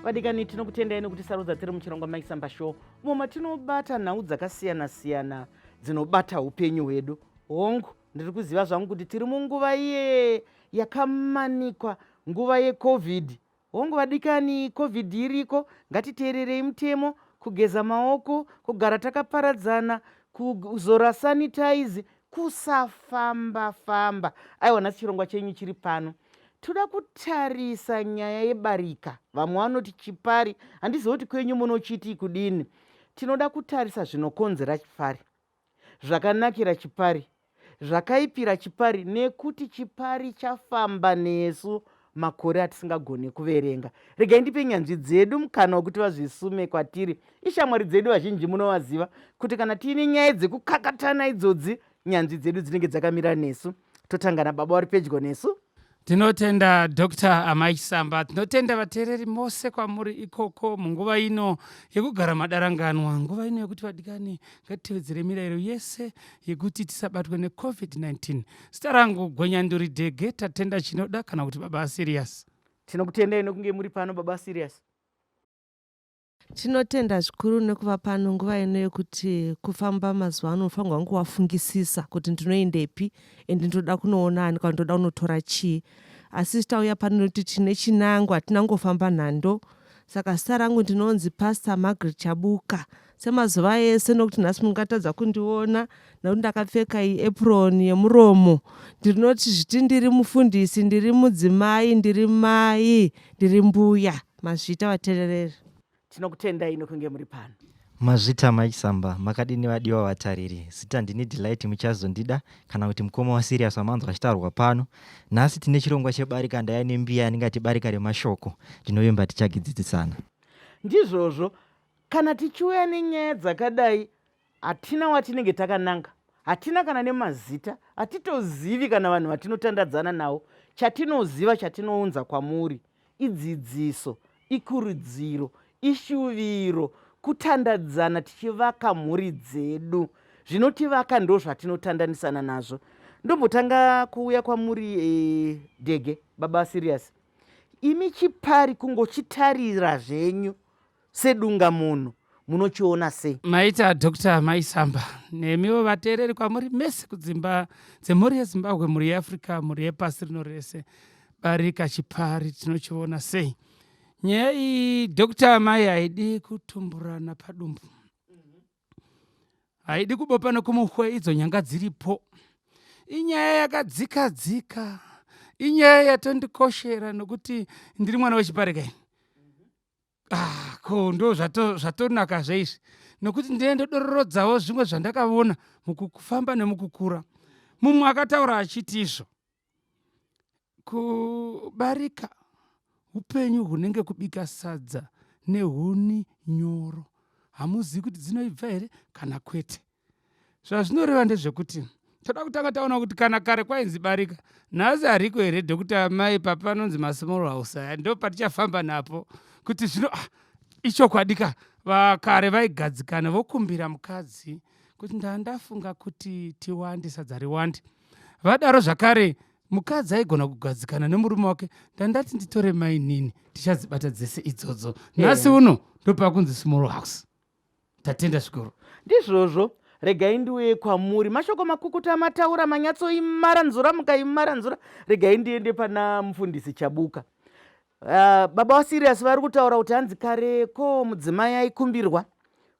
Vadikani tinokutendai nekuti sarudza tiri muchirongwa Mai Chisamba show moma tinobata nhau dzakasiyana-siyana dzinobata upenyu hwedu. Hongu ndiri kuziva zvangu kuti tiri munguva iye yakamanikwa, nguva yeCovid. Hongu vadikani, Covid iriko, ngatiteererei mutemo, kugeza maoko, kugara takaparadzana, kuzora sanitize, kusafamba-famba. Aiwa, nhasi chirongwa chenyu chiri pano. Toda kutarisa nyaya yebarika. Vamwe vanoti chipari, handizivi kuti kwenyu munochiti kudini. Tinoda kutarisa zvinokonzera chipari, zvakanakira chipari, zvakaipira chipari, nekuti chipari chafamba nesu makore atisingagone kuverenga. Regai ndipe nyanzvi dzedu mukana wekuti vazvisume kwatiri. Ishamwari dzedu vazhinji munovaziva kuti kana tiine nyaya dzekukakatana idzodzi, nyanzvi dzedu dzinenge dzakamira nesu. Totanga nababa vari pedyo nesu. Tinotenda Dr. Mai Chisamba, tinotenda vateereri mose kwamuri ikoko munguva ino yekugara madaranganwa, nguva ino yekuti vadikani ngatitevedzere mirayiro yese yekuti tisabatwe neCovid-19. Zita rangu Gonyanduri Dhege, tatenda chinoda kana kuti baba serious. Tinokutendai nokunge muri pano baba serious. Tinotenda zvikuru nekuva pano nguva ino yekuti kufamba mazuva ano unofanirwa kunge wafungisisa kuti ndinoendepi ende ndoda kunoona ani kana ndoda kunotora chii. Asi tauya pano nekuti tine chinangwa, hatina kungofamba nhando. Saka zita rangu ndinonzi Pastor Margaret Chabuka. Semazuva ese nokuti nhasi mungatadza kundiona nokuti ndakapfeka iyi apron yemuromo. Ndinoti zviti ndiri mufundisi, ndiri mudzimai, ndiri mai, ndiri mbuya. Mazvita vateereri. Tinokutendai nokunge muri pano. Mazvita Mai Chisamba, makadini vadiwa vatariri. Zita ndini Delight muchazondida kana kuti mukoma wa serious wamanzwa achitarwa pano. Nhasi tine chirongwa chebarika, ndaya nembiya ningati barika remashoko. Ndinovimba tichagidzidzisana. Ndizvozvo, kana tichiuya nenyaya dzakadai, hatina watinenge takananga. Hatina kana nemazita, hatitozivi kana vanhu vatinotandadzana navo. Chatinoziva, chatinounza kwamuri, idzidziso, ikurudziro, ishuviro, kutandadzana tichivaka mhuri dzedu. Zvinotivaka ndo zvatinotandanisana nazvo. Ndombotanga kuuya kwamuri Dhege, baba serious. Imi chipari kungochitarira zvenyu sedunga munhu, munochiona sei? Maita Dr. Mai Chisamba, nemiwo vateereri kwamuri mese kudzimba dzemhuri yeZimbabwe, mhuri yeAfrica, mhuri yepasi rino rese. Barika chipari tinochiona sei? Nyaya iyi Dr. Mai haidi kutumburana padumbu, haidi kubopa nekumuhwe, idzo nyanga dziripo. Inyaya yakadzika-dzika, inyaya yatondikoshera nokuti ndiri mwana wechipari kai. Ko ndo zvatonaka zveizvi, nokuti ndinendodorodzawo zvimwe zvandakaona mukufamba nemukukura. Mumwe akataura achiti izvo, kubarika upenyu hunenge kubika sadza nehuni nyoro. Hamuzivi kuti dzinoibva here kana kwete. Zvazvinoreva ndezvekuti toda kutanga taona kuti kana kare kwainzi barika, nhasi hariko here Dr. Mai papanonzi masmall house aya, ndo patichafamba napo kuti zvino ichokwadika. Vakare vaigadzikana vokumbira mukadzi kuti ndandafunga kuti tiwande sadza riwande. Vadaro zvakare mukadzi aigona kugadzikana nemurume wake, ndandati nditore mai nini tichadzibata dzese idzodzo. Nhasi uno ndopakunzi small house. Tatenda zvikuru. Ndizvozvo, regai ndiuye kwamuri. Mashoko makukuta mataura manyatsoimaranzura mukaimaranzura. Regai ndiende pana mufundisi Chabuka. Baba waserious vari kutaura kuti hanzi kareko mudzimai aikumbirwa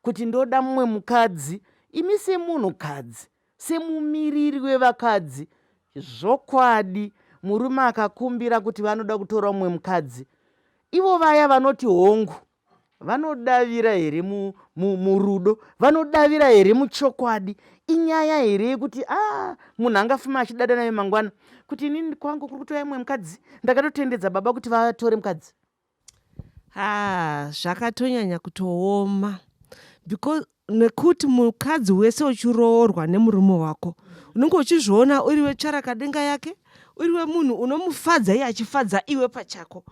kuti ndoda mumwe mukadzi. Imi semunhukadzi, semumiriri wevakadzi, zvokwadi murume akakumbira kuti vanoda kutora mumwe mukadzi, ivo vaya vanoti hongu, vanodavira here murudo, vanodavira here muchokwadi? Inyaya here yekuti munhu angafuma achidada naye mangwana kuti inini kwangu kuri kutora mumwe mukadzi, ndakatotendedza baba kuti vatore mukadzi? Zvakatonyanya kutooma, because nekuti mukadzi wese uchiroorwa nemurume wako unenge uchizviona uriwe tsvarakadenga yake, uriwe munhu unomufadza iye achifadza iwe pachako.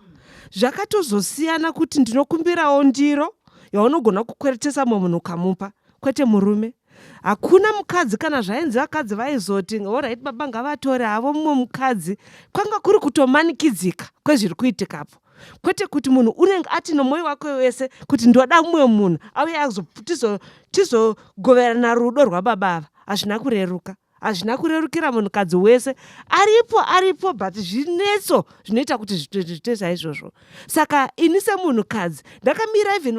Zvakatozosiyana kuti ndinokumbirawo ndiro yaunogona kukweretesa mumwe munhu ukamupa, kwete murume. Hakuna mukadzi, kana zvainzi vakadzi vaizoti baba ngavatore havo mumwe mukadzi, kwanga kuri kutomanikidzika kwezviri kuitikapo. kwete kuti munhu unenge ati nomwoyo wake wese kuti ndoda mumwe munhu auye tizogoverana rudo rwababa ava. Hazvina kureruka, hazvina kurerukira munhukadzi wese. Aripo but zvinetso zvinoita kuti zvitoite saizvozvo. Saka ini semunhukadzi ndakamira even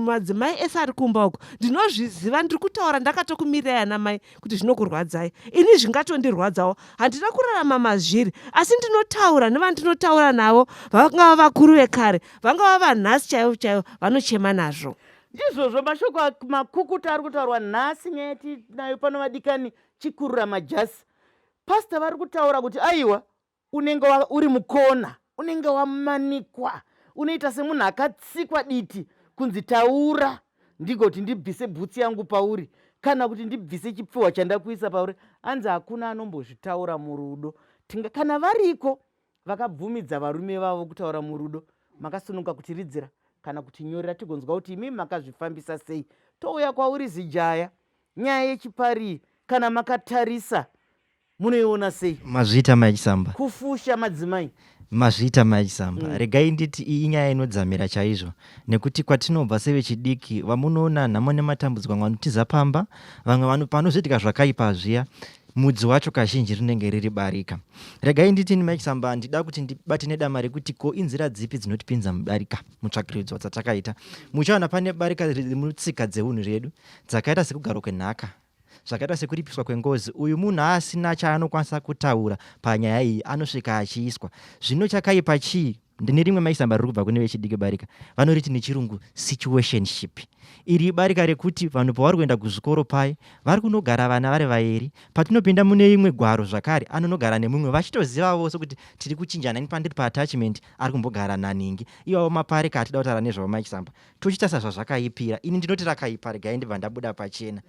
madzimai ese ari kumba uko ndinozviziva, ndiri kutaura ndakatokumirai ana mai kuti zvinokurwadzai. Ini zvingatondirwadzawo, handina kurarama mazviri, asi ndinotaura nevandinotaura navo, vangava vakuru vekare, vangava vanhasi chaivo chaivo, vanochema nazvo. Ndizvozvo mashoko makukuta ari kutaurwa nhasi nyaya yetinayo pano vadikani chikurura majasi. Pasta vari kutaura kuti aiwa, unenge uri mukona, unenge wamanikwa, unoita semunhu akatsikwa diti kunzi taura ndigoti ndibvise bhutsi yangu pauri kana kuti ndibvise chipfuwa chandakuisa pauri. Hanzi hakuna anombozvitaura murudo. Kana variko vakabvumidza varume vavo kutaura murudo, makasununga kutiridzira kana kutinyorera tigonzwa kuti imi makazvifambisa sei. Touya kwauri zijaya, nyaya yechipari kana makatarisa munoiona sei? Mazviita Mai Chisamba. Kufusha madzimai. Mazviita Mai Chisamba. Regai nditi iyi nyaya inodzamira chaizvo, nekuti kwatinobva sevechidiki vamunoona nhamo nematambudziko amwe anotiza pamba, vamwe panozviitika zvakaipa zviya, mudzi wacho kazhinji rinenge riri Barika. Regai nditi Mai Chisamba, ndida kuti ndibate nedama rekuti ko inzira dzipi dzinotipinza mubarika mutsvakiridzo dzatakaita. Muchaona pane barika mutsika dzeunhu redu dzakaita sekugaro kwenhaka, zvakaita sekuripiswa kwengozi. Uyu munhu asina chaanokwanisa kutaura panyaya iyi, anosvika achiiswa. Zvino chakaipa chii? Ndine rimwe Mai Chisamba riri kubva kune vechidiki Barika, vanoriti nechirungu situationship. Iri barika rekuti vanhu pavari kuenda kuzvikoro pai vari kunogara vana vari vairi, patinopinda mune imwe gwaro zvakare anonogara nemumwe, vachitoziva vose kuti tiri kuchinjana, ini pandiri paattachment ari kumbogara naningi. Iwavo maparika atida kutaura nezvavo Mai Chisamba, tochitasa zvazvakaipira. Ini ndinoti rakaipa, regai ndibva ndabuda pachena.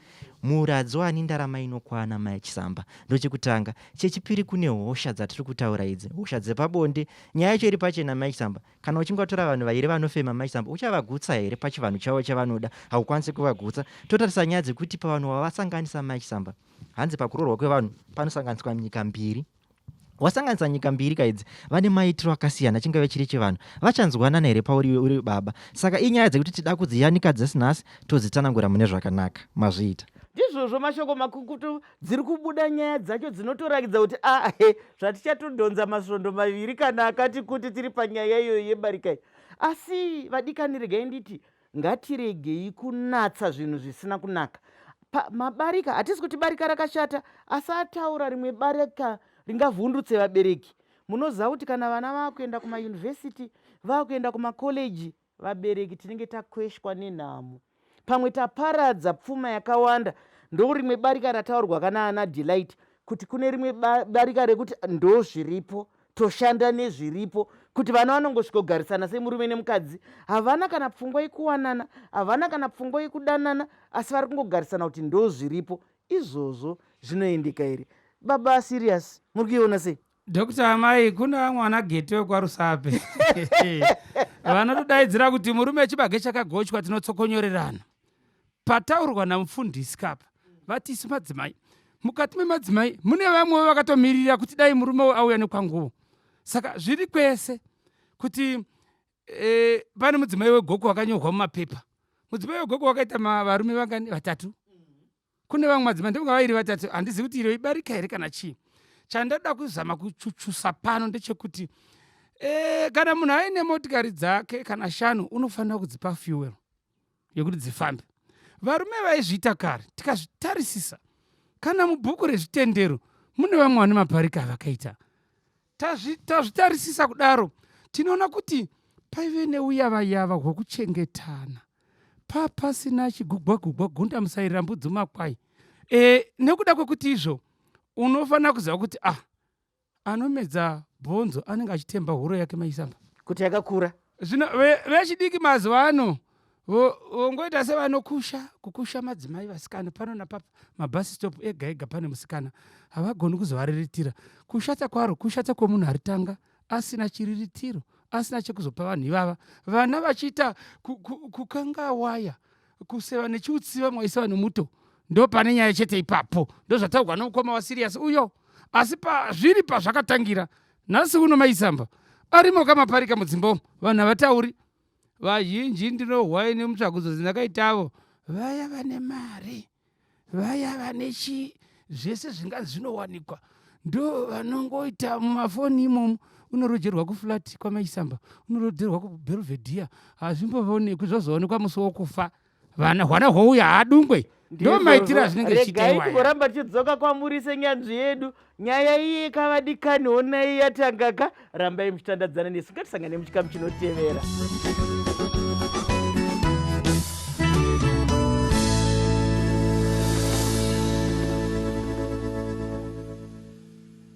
Muradzo ani ndarama inokwana Mai Chisamba ndochekutanga. Chechipiri kune hosha dzatiri kutaura idzi, hosha dzepabonde. Nyaya yacho iri pachena Mai Chisamba, kana uchinge watora vanhu vairi vanofema Mai Chisamba, uchavagutsa here pachivanhu chavo chavanoda? Haukwanisi kuvagutsa. Totarisa nyaya dzekuti pavanhu vavasanganisa Mai Chisamba, hanzi pakuroorwa kwevanhu panosanganiswa nyika mbiri. Wasanganisa nyika mbiri kaidzi vane maitiro akasiyana, chingave chiri chevanhu, vachanzwanana here pauri uri baba. Saka inyaya dzekuti tida kudziyanika dzesinhasi todzitanangura mune zvakanaka. Mazviita ndizvozvo mashoko makukutu dziri kubuda nyaya dzacho dzinotorakidza kuti zvatichatodhonza masvondo maviri kana akati kuti tiri panyaya iyoyo yebarika. Asi vadikani, regai nditi ngatiregei kunatsa zvinhu zvisina kunaka. Mabarika, hatisi kuti barika rakashata, asi ataura rimwe barika ringavhundutse vabereki. Munoziva kuti kana vana vakuenda kumayunivhesiti, vakuenda kumakoleji, vabereki tinenge takweshwa nenhamo. Pamwe taparadza pfuma yakawanda. Ndo rimwe barika rataurwa kana ana Delight kuti kune rimwe barika rekuti ndo zviripo, toshanda nezviripo, kuti vana vanongosvikogarisana semurume nemukadzi. Havana kana pfungwa yekuwanana, havana kana pfungwa yekudanana, asi vari kungogarisana kuti ndo zviripo. Izvozvo zvinoendeka here? Baba serious, muri kuiona sei? Dr. Mai, kuna mwana gete wekwarusape vanotodaidzira kuti murume chibage chakagochwa tinotsokonyorerana. Pataurwa namufundisi kapa vati isu madzimai, mukati memadzimai mune vamwe vakatomirira kuti dai murume auya nekwanguo. Saka zviri kwese kuti pane mudzimai wegoko wakanyorwa mumapepa. Mudzimai wegoko wakaita varume vangani? Vatatu. Kune vamwe madzimai ndonga vairi vatatu. Handizi kuti iro ibarika here kana chii. Chandada kuzama kuchuchusa pano ndechekuti kana munhu aine motikari dzake kana 5 unofanira kudzipa fuel yekuti dzifambe. Varume vaizviita kare, tikazvitarisisa kana mubhuku rezvitendero mune vamwe vane maparika avakaita. Tazvitarisisa kudaro tinoona kuti paive neuyava-yava hwekuchengetana, pasina chigugwa-gugwa gunda musairira mbudzi makwai. Nekuda kwekuti izvo unofanira kuziva kuti anomedza bhonzo anenge achitemba huro yake Mai Chisamba kuti yakakura. Zvino vechidiki mazuva ano vongoita kukusha madzimai vasikana. Pano napapa mabhasi stop ega ega pane musikana, havagoni kuzovariritira. Kushata kwaro kushata kwemunhu aritanga asina chiriritiro, asina chekuzopa vanhu ivava. Vana vachiita kukanga waya, kuseva nechiutsiva mwaiseva nemuto, ndo pane nyaya chete ipapo. Ndo zvataurwa nomukoma wasiriasi uyo. Asi zviri pazvakatangira nhasi uno Mai Chisamba, arimo kamaparika mudzimba umo, vanhu havatauri. Vazhinji ndinohwai nemutsvagudzo dzindakaitavo, vaya vane mari, vaya vane zvese zvinganzi zvinowanikwa, ndo vanongoita mumafoni imomo. Unorodzerwa kuflati kwaMai Chisamba, unorodzerwa kubelvedhiya, hazvimboonekwi, zvozoonekwa musi wokufa. Hwana hwouya haadungwe, ndo maitiro azvinenge regai tikoramba tichidzoka kwamuri senyanzvi yedu. Nyaya iyi ikavadikani, honai yatangaka. Rambai muchitandadzana nesu, ngatisangane muchikamu chinotevera.